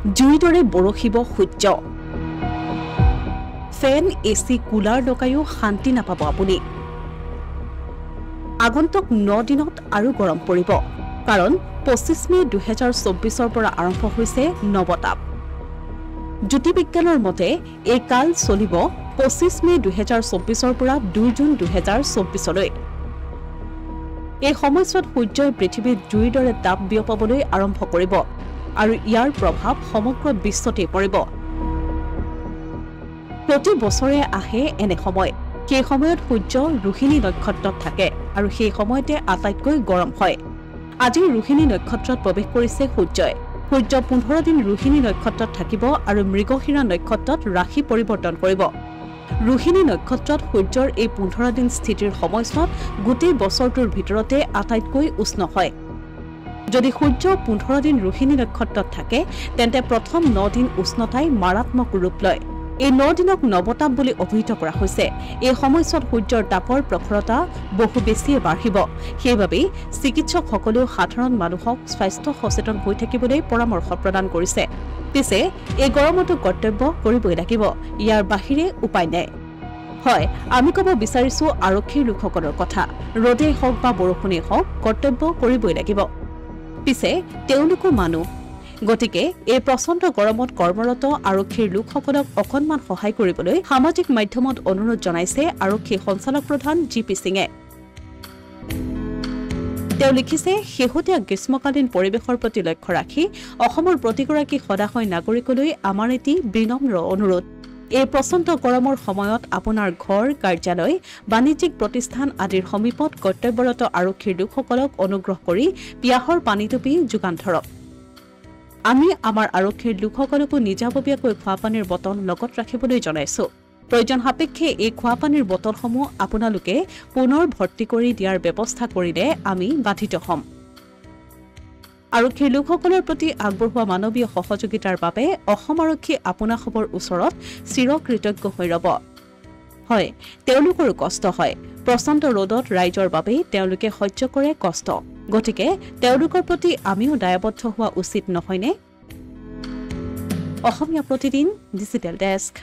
জুইৰ দৰে বৰষিব সূৰ্য ফেন AC cooler লগায়ো শান্তি নাপাব আপুনি আগন্তুক 9 দিনত আৰু গৰম পৰিব কাৰণ 25 মে 2024 পৰা আৰম্ভ হৈছে নৱতাপ জ্যোতিৰ্বিজ্ঞানৰ মতে এই কাল চলিব 25 মে 2024 পৰা 2 জুন 2024 লৈ এই সময়ছোৱাত সূৰ্যই পৃথিৱীত জুইৰ দৰে তাপ বিয়পাবলৈ আৰম্ভ কৰিব আৰু ইয়াৰ প্ৰভাৱ সমগ্ৰ বিশ্বতে পৰিব প্ৰতি বছৰে আহে এনে সময় সেই সময়ত সূৰ্য ৰোহিণী নক্ষত্ৰত থাকে আৰু সেই সময়তে আটাইতকৈ গৰম হয় আজি ৰোহিণী নক্ষত্ৰত প্ৰৱেশ কৰিছে সূৰ্যই সূৰ্য 15 দিন ৰোহিণী নক্ষত্ৰত থাকিব আৰু মৃগশিৰা নক্ষত্ৰত ৰাশি পৰিৱৰ্তন কৰিব ৰোহিণী নক্ষত্ৰত সূৰ্যৰ এই 15 দিন স্থিতিৰ সময়ছোৱাত গোটেই বছৰটোৰ ভিতৰতে আটাইতকৈ উষ্ণ হয় যদি সূৰ্য 15 দিন ৰোহিণী নক্ষত্ৰত থাকে তেন্তে প্ৰথম 9 দিন উষ্ণতাই মাৰাত্মক ৰূপ লয় এই 9 দিনক নৱতাপ বুলি অভিহিত কৰা হৈছে এই সময়ছোৱাত সূৰ্যৰ তাপৰ প্ৰখৰতা বহু বেছিয়ে বাঢ়িব সেইবাবে চিকিৎসকসকলেও সাধাৰণ মানুহক স্বাস্থ্য সচেতন হৈ থাকিবলৈ পৰামৰ্শ প্ৰদান কৰিছে পিছে এই গৰমতো কৰ্তব্য কৰিবই লাগিব ইয়াৰ বাহিৰে উপায় নাই হয় আমি ক'ব বিচাৰিছো আৰক্ষীৰ লোকসকলৰ কথা ৰ'দেই হওক বা বৰষুণেই হওক কৰ্তব্য কৰিবই লাগিব পিছে তেওঁলোকো মানুহ গতিকে এই প্ৰচণ্ড গৰমত কৰ্মৰত আৰক্ষীৰ লোকসকলক অকণমান সহায় কৰিবলৈ সামাজিক মাধ্যমত অনুৰোধ জনাইছে আৰক্ষী সঞ্চালক প্ৰধান জিপি সিঙে তেওঁ লিখিছে শেহতীয়া গ্ৰীষ্মকালীন পৰিৱেশৰ প্ৰতি লক্ষ্য ৰাখি অসমৰ প্ৰতিগৰাকী সদাশয় নাগৰিকলৈ আমাৰ এটি বিনম্ৰ অনুৰোধ এই প্ৰচণ্ড গৰমৰ সময়ত আপোনাৰ ঘৰ কাৰ্যালয় বাণিজ্যিক প্ৰতিষ্ঠান আদিৰ সমীপত কৰ্তব্যৰত আৰক্ষীৰ লোকসকলক অনুগ্ৰহ কৰি পিয়াহৰ পানীটুপি যোগান ধৰক আমি আমাৰ আৰক্ষীৰ লোকসকলকো নিজাববীয়াকৈ খোৱাপানীৰ বটল লগত ৰাখিবলৈ জনাইছো প্ৰয়োজন সাপেক্ষে এই খোৱাপানীৰ বটলসমূহ আপোনালোকে পুনৰ ভৰ্তি কৰি দিয়াৰ ব্যৱস্থা কৰিলে আমি বাধিত হ'ম আৰক্ষীৰ লোকসকলৰ প্ৰতি আগবঢ়োৱা মানৱীয় সহযোগিতাৰ বাবে অসম আৰক্ষী আপোনাসবৰ ওচৰত চিৰকৃতজ্ঞ হৈ ৰ'ব হয় তেওঁলোকৰো কষ্ট হয় প্ৰচণ্ড ৰ'দত ৰাইজৰ বাবে তেওঁলোকে সহ্য কৰে কষ্ট গতিকে তেওঁলোকৰ প্ৰতি আমিও দায়বদ্ধ হোৱা উচিত নহয়নে অসমীয়া প্ৰতিদিন ডিজিটেল ডেস্ক